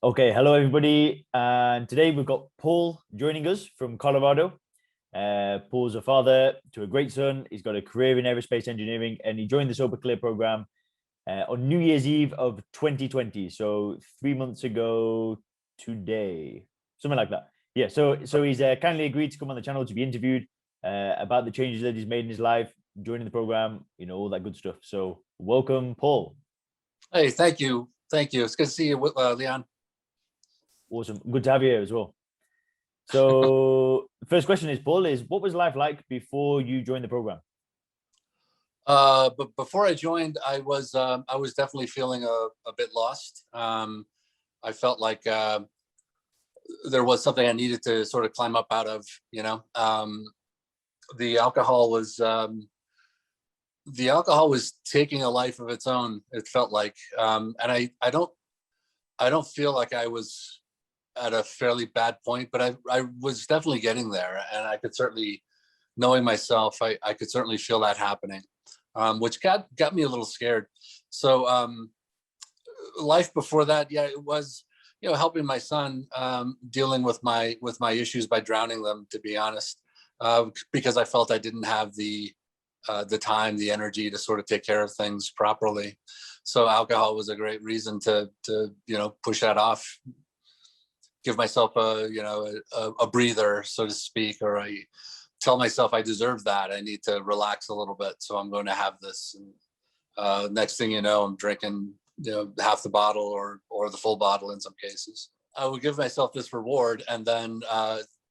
Okay, hello everybody. And today we've got Paul joining us from Colorado. Paul's a father to a great son. He's got a career in aerospace engineering, and he joined the Soberclear program on New Year's Eve of 2020. So 3 months ago today, something like that. Yeah. So he's kindly agreed to come on the channel to be interviewed about the changes that he's made in his life, joining the program, all that good stuff. So welcome, Paul. Hey, thank you. Thank you. It's good to see you, Leon. Awesome. Good to have you here as well. So first question is, Paul, what was life like before you joined the program? But before I joined, I was definitely feeling a bit lost. I felt like there was something I needed to sort of climb up out of. The alcohol was taking a life of its own. It felt like, and I don't feel like I was at a fairly bad point, but I was definitely getting there, and I could certainly, knowing myself, I could certainly feel that happening, which got me a little scared. So life before that, yeah, it was, helping my son, dealing with my issues by drowning them, to be honest, because I felt I didn't have the time, the energy to sort of take care of things properly. So alcohol was a great reason to push that off, give myself a breather, so to speak, or I tell myself I deserve that. I need to relax a little bit, so I'm going to have this. And next thing you know, I'm drinking half the bottle or the full bottle in some cases. I would give myself this reward and then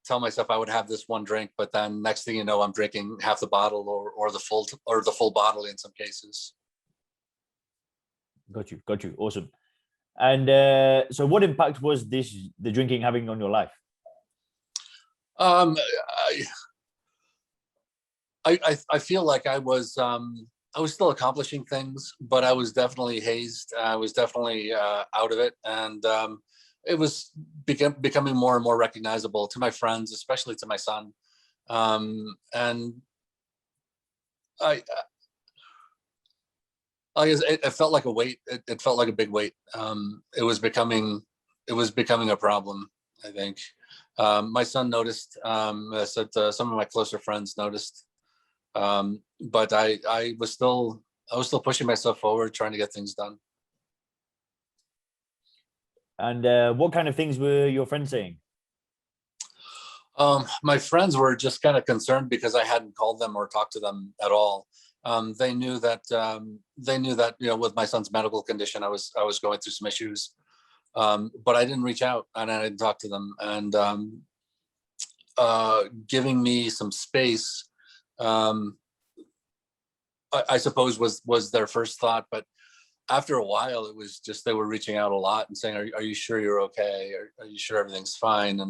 tell myself I would have this one drink, but then next thing you know, I'm drinking half the bottle or the full bottle in some cases. Got you. Awesome. And so what impact was the drinking having on your life? I feel like I was still accomplishing things, but I was definitely hazed. I was definitely out of it, and it was becoming more and more recognizable to my friends, especially to my son. And it felt like a weight. It felt like a big weight. It was becoming a problem, I think. My son noticed. I said some of my closer friends noticed. But I was still pushing myself forward, trying to get things done. And what kind of things were your friends saying? My friends were just kind of concerned because I hadn't called them or talked to them at all. They knew that with my son's medical condition, I was going through some issues, but I didn't reach out and I didn't talk to them. And giving me some space, I suppose was their first thought. But after a while, it was just they were reaching out a lot and saying, "Are you sure you're okay? Are you sure everything's fine?"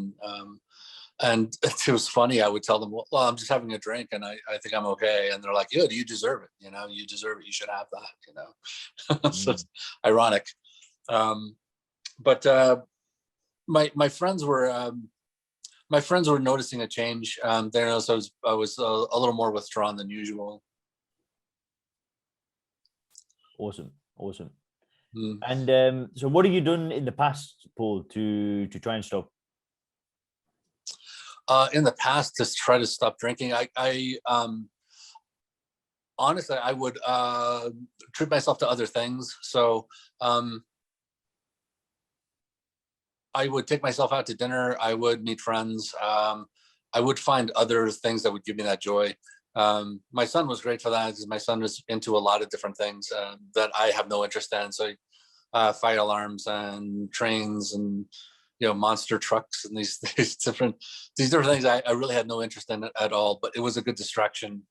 And it was funny. I would tell them, "Well, I'm just having a drink, and I think I'm okay." And they're like, "Good, you deserve it. You deserve it. You should have that." So it's ironic. But my friends were noticing a change. They noticed I was a little more withdrawn than usual. Awesome. And so what have you done in the past, Paul, to try and stop? In the past, to try to stop drinking, I honestly, I would treat myself to other things. So I would take myself out to dinner. I would meet friends. I would find other things that would give me that joy. My son was great for that because my son was into a lot of different things that I have no interest in. So fire alarms and trains and monster trucks and these different things I really had no interest in at all. But it was a good distraction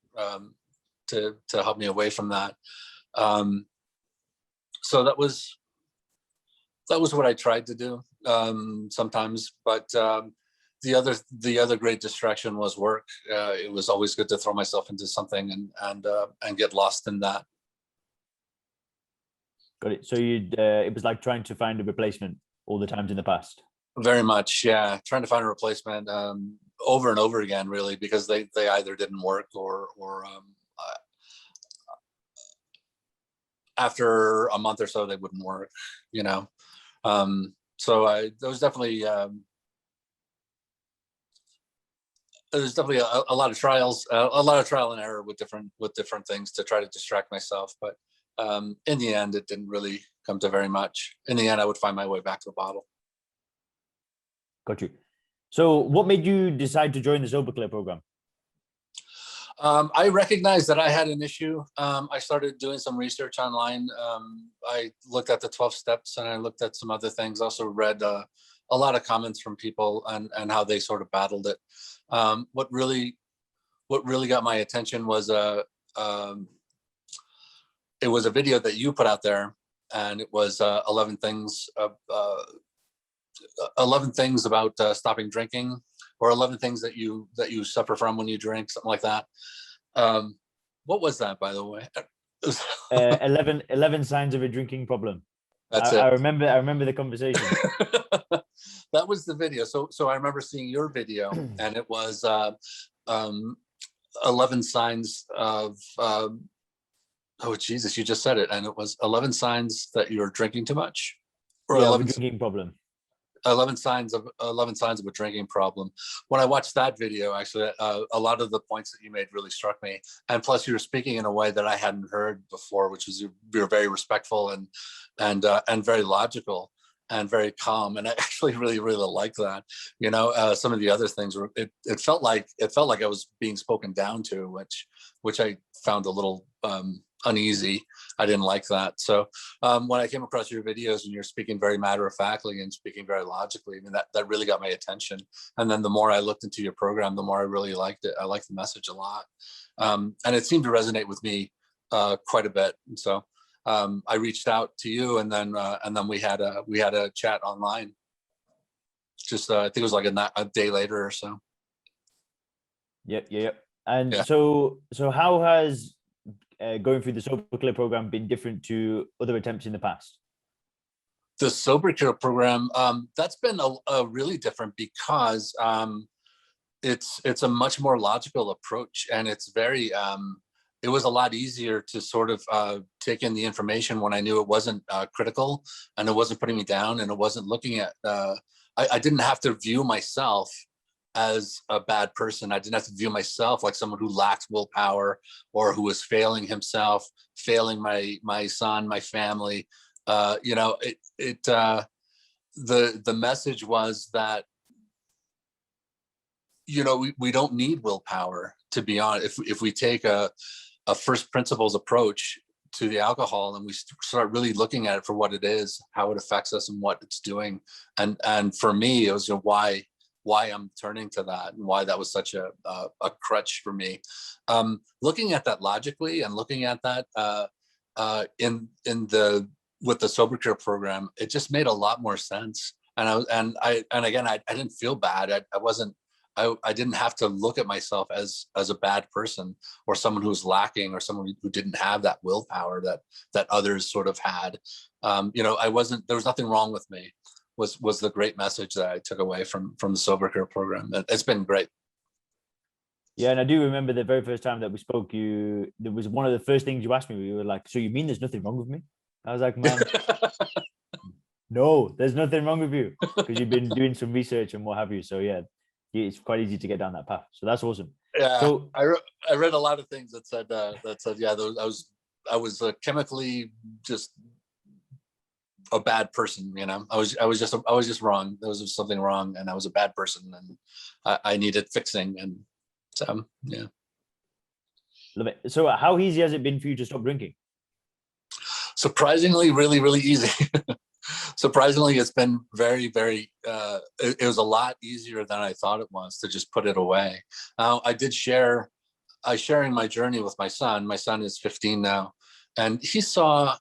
to help me away from that. So that was what I tried to do sometimes. But the other great distraction was work. It was always good to throw myself into something and get lost in that. Got it. So it was like trying to find a replacement all the times in the past. Very much, yeah. Trying to find a replacement over and over again, really, because they either didn't work or after a month or so they wouldn't work. So there was definitely a lot of trials, a lot of trial and error with different things to try to distract myself. But in the end, it didn't really come to very much. In the end, I would find my way back to a bottle. Got you. So what made you decide to join the Soberclear program? I recognized that I had an issue. I started doing some research online. I looked at the 12 steps and I looked at some other things. Also read a lot of comments from people and how they sort of battled it. What really got my attention was it was a video that you put out there, and it was 11 things 11 things about stopping drinking, or 11 things that you suffer from when you drink, something like that. What was that, by the way? 11 signs of a drinking problem. That's it. I remember the conversation. That was the video. So I remember seeing your video, and it was 11 signs of oh Jesus, you just said it, and it was 11 signs that you're drinking too much, or yeah, 11 drinking problem. 11 signs of a drinking problem. When I watched that video, actually, a lot of the points that you made really struck me. And plus, you were speaking in a way that I hadn't heard before, which was you were very respectful and very logical and very calm. And I actually really like that. You know, some of the other things were it felt like I was being spoken down to, which I found a little uneasy. I didn't like that. So when I came across your videos and you're speaking very matter-of-factly and speaking very logically, I mean, that really got my attention. And then the more I looked into your program, the more I really liked it. I liked the message a lot. And it seemed to resonate with me quite a bit. And so I reached out to you, and then we had a chat online. Just I think it was like a day later or so. Yep. And yeah. So how has going through the Soberclear program been different to other attempts in the past? The Soberclear program, that's been a really different, because it's a much more logical approach, and it's very it was a lot easier to sort of take in the information when I knew it wasn't critical, and it wasn't putting me down, and it wasn't looking at I didn't have to view myself as a bad person. I didn't have to view myself like someone who lacked willpower, or who was failing himself, failing my son, my family. You know, the message was that, you know, we don't need willpower, to be honest. If we take a first principles approach to the alcohol, and we start really looking at it for what it is, how it affects us, and what it's doing. And for me, it was, you know, why I'm turning to that, and why that was such a crutch for me. Looking at that logically, and looking at that with the Soberclear program, it just made a lot more sense. And again, I didn't feel bad. I didn't have to look at myself as a bad person, or someone who was lacking, or someone who didn't have that willpower that others sort of had. You know, there was nothing wrong with me. Was the great message that I took away from the Soberclear program. It's been great. Yeah, and I do remember the very first time that we spoke, there was one of the first things you asked me. You were like, "So you mean there's nothing wrong with me?" I was like, "Man, no, there's nothing wrong with you, because you've been doing some research and what have you." So yeah, it's quite easy to get down that path. So that's awesome. Yeah. So I read a lot of things that said yeah, I was chemically just a bad person. You know, I was just wrong. There was something wrong, and I was a bad person, and I needed fixing. And so yeah. Love it. So how easy has it been for you to stop drinking? Surprisingly, really easy. Surprisingly, it's been very it was a lot easier than I thought it was to just put it away. I did sharing my journey with my son. My son is 15 now, and he saw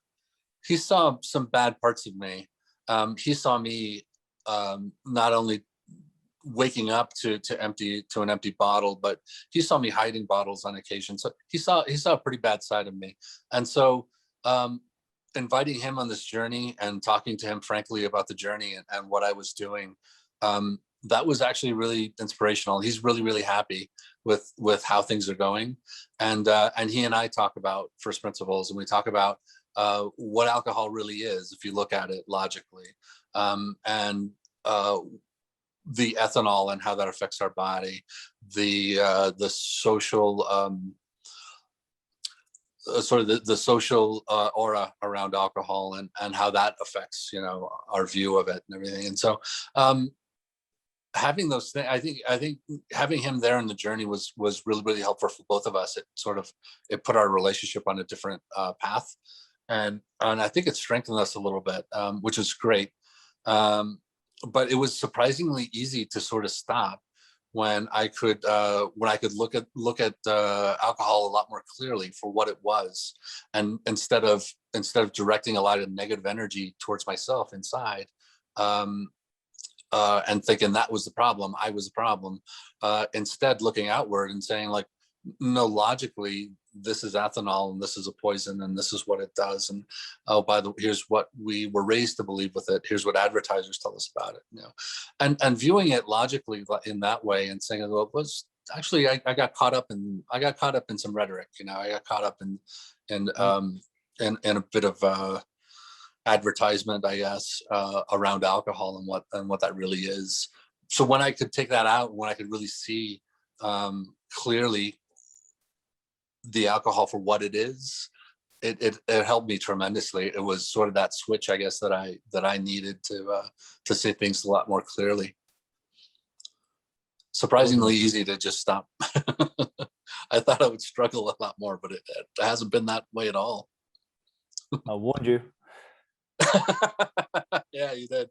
some bad parts of me. He saw me not only waking up to an empty bottle, but he saw me hiding bottles on occasion. So he saw a pretty bad side of me. And so inviting him on this journey and talking to him frankly about the journey and what I was doing, that was actually really inspirational. He's really happy with how things are going. And he and I talk about first principles, and we talk about what alcohol really is, if you look at it logically. and the ethanol and how that affects our body, the social sort of the social aura around alcohol, and how that affects, you know, our view of it and everything. And so having those things, I think having him there in the journey was really, really helpful for both of us. It put our relationship on a different path, and I think it strengthened us a little bit, which is great. But it was surprisingly easy to sort of stop when I could look at alcohol a lot more clearly for what it was, and instead of directing a lot of negative energy towards myself inside, and thinking that was the problem, I was the problem, instead looking outward and saying, like, no, logically, this is ethanol and this is a poison and this is what it does. And oh, here's what we were raised to believe with it. Here's what advertisers tell us about it. You know, and viewing it logically in that way and saying, well, it was actually, I got caught up in some rhetoric. You know, I got caught up in a bit of advertisement, I guess, around alcohol and what that really is. So when I could take that out, when I could really see clearly the alcohol for what it is, it helped me tremendously. It was sort of that switch, I guess, that I needed to see things a lot more clearly. Surprisingly easy to just stop. I thought I would struggle a lot more, but it hasn't been that way at all. I warned you. Yeah, you did.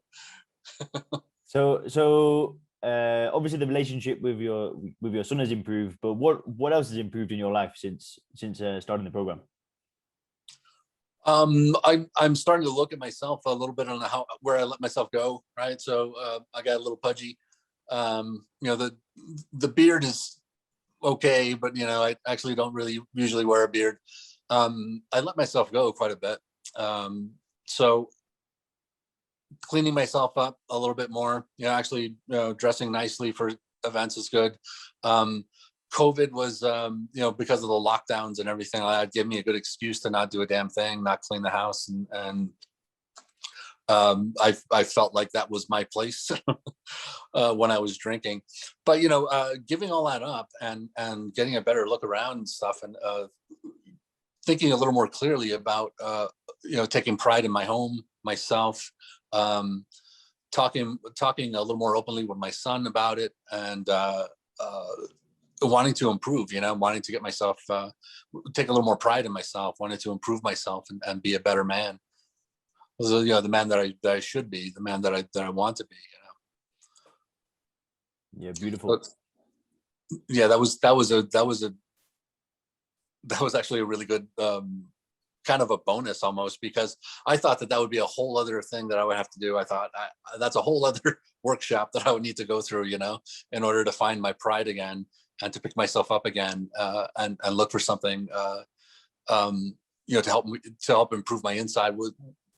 So obviously the relationship with your son has improved, but what else has improved in your life since starting the program? I'm starting to look at myself a little bit on where I let myself go, right? So I got a little pudgy. You know, the beard is okay, but you know, I actually don't really usually wear a beard. I let myself go quite a bit. So cleaning myself up a little bit more, you know, actually, you know, dressing nicely for events is good. COVID was, you know, because of the lockdowns and everything, that gave me a good excuse to not do a damn thing, not clean the house. And I felt like that was my place when I was drinking. But, you know, giving all that up and getting a better look around and stuff, and thinking a little more clearly about, you know, taking pride in my home, myself, talking a little more openly with my son about it, and wanting to improve, you know, wanting to get myself, take a little more pride in myself, wanting to improve myself and be a better man. So, you know, the man that I should be, the man that I want to be, you know. Yeah, beautiful. But, yeah, that was actually a really good kind of a bonus almost, because I thought that would be a whole other thing that I would have to do. I thought that's a whole other workshop that I would need to go through, you know, in order to find my pride again and to pick myself up again, and look for something, you know, to help improve my inside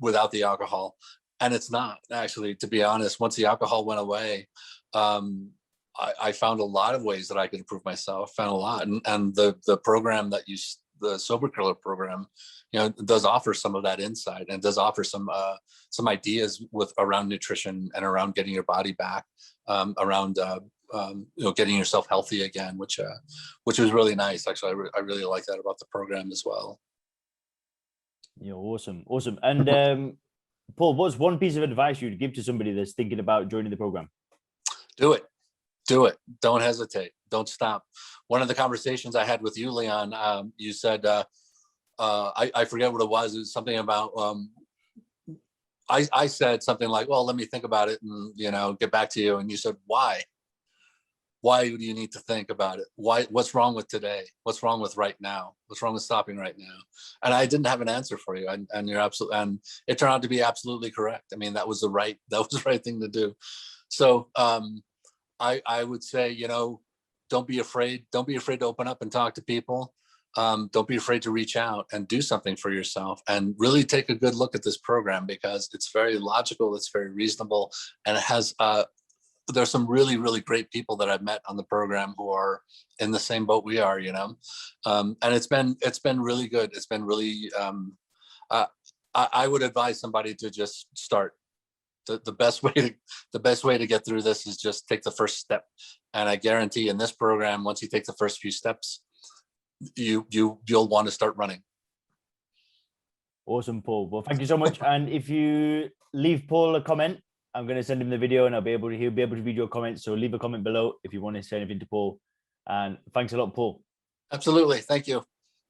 without the alcohol. And it's not, actually, to be honest. Once the alcohol went away, I found a lot of ways that I could improve myself, found a lot. And the program the Soberclear program, you know, does offer some of that insight, and does offer some ideas around nutrition and around getting your body back, around you know, getting yourself healthy again, which was really nice. Actually, I really like that about the program as well. Yeah, awesome. And Paul, what's one piece of advice you'd give to somebody that's thinking about joining the program? Do it. Don't hesitate. Don't stop. One of the conversations I had with you, Leon, you said, I forget what it was. It was something about, I said something like, well, let me think about it and, you know, get back to you. And you said, why? Why do you need to think about it? What's wrong with today? What's wrong with right now? What's wrong with stopping right now? And I didn't have an answer for you. And you're absolutely, and it turned out to be absolutely correct. I mean, that was the right thing to do. So, I would say, you know, don't be afraid to open up and talk to people. Don't be afraid to reach out and do something for yourself, and really take a good look at this program, because it's very logical, it's very reasonable, and it has, there's some really, really great people that I've met on the program who are in the same boat we are, you know. And it's been really good. It's been really, I would advise somebody to just start the best way to get through this is just take the first step. And I guarantee in this program, once you take the first few steps, you'll want to start running. Awesome, Paul. Well, thank you so much. And if you leave Paul a comment, I'm going to send him the video, and he'll be able to read your comments. So leave a comment below if you want to say anything to Paul. And thanks a lot, Paul. Absolutely. Thank you.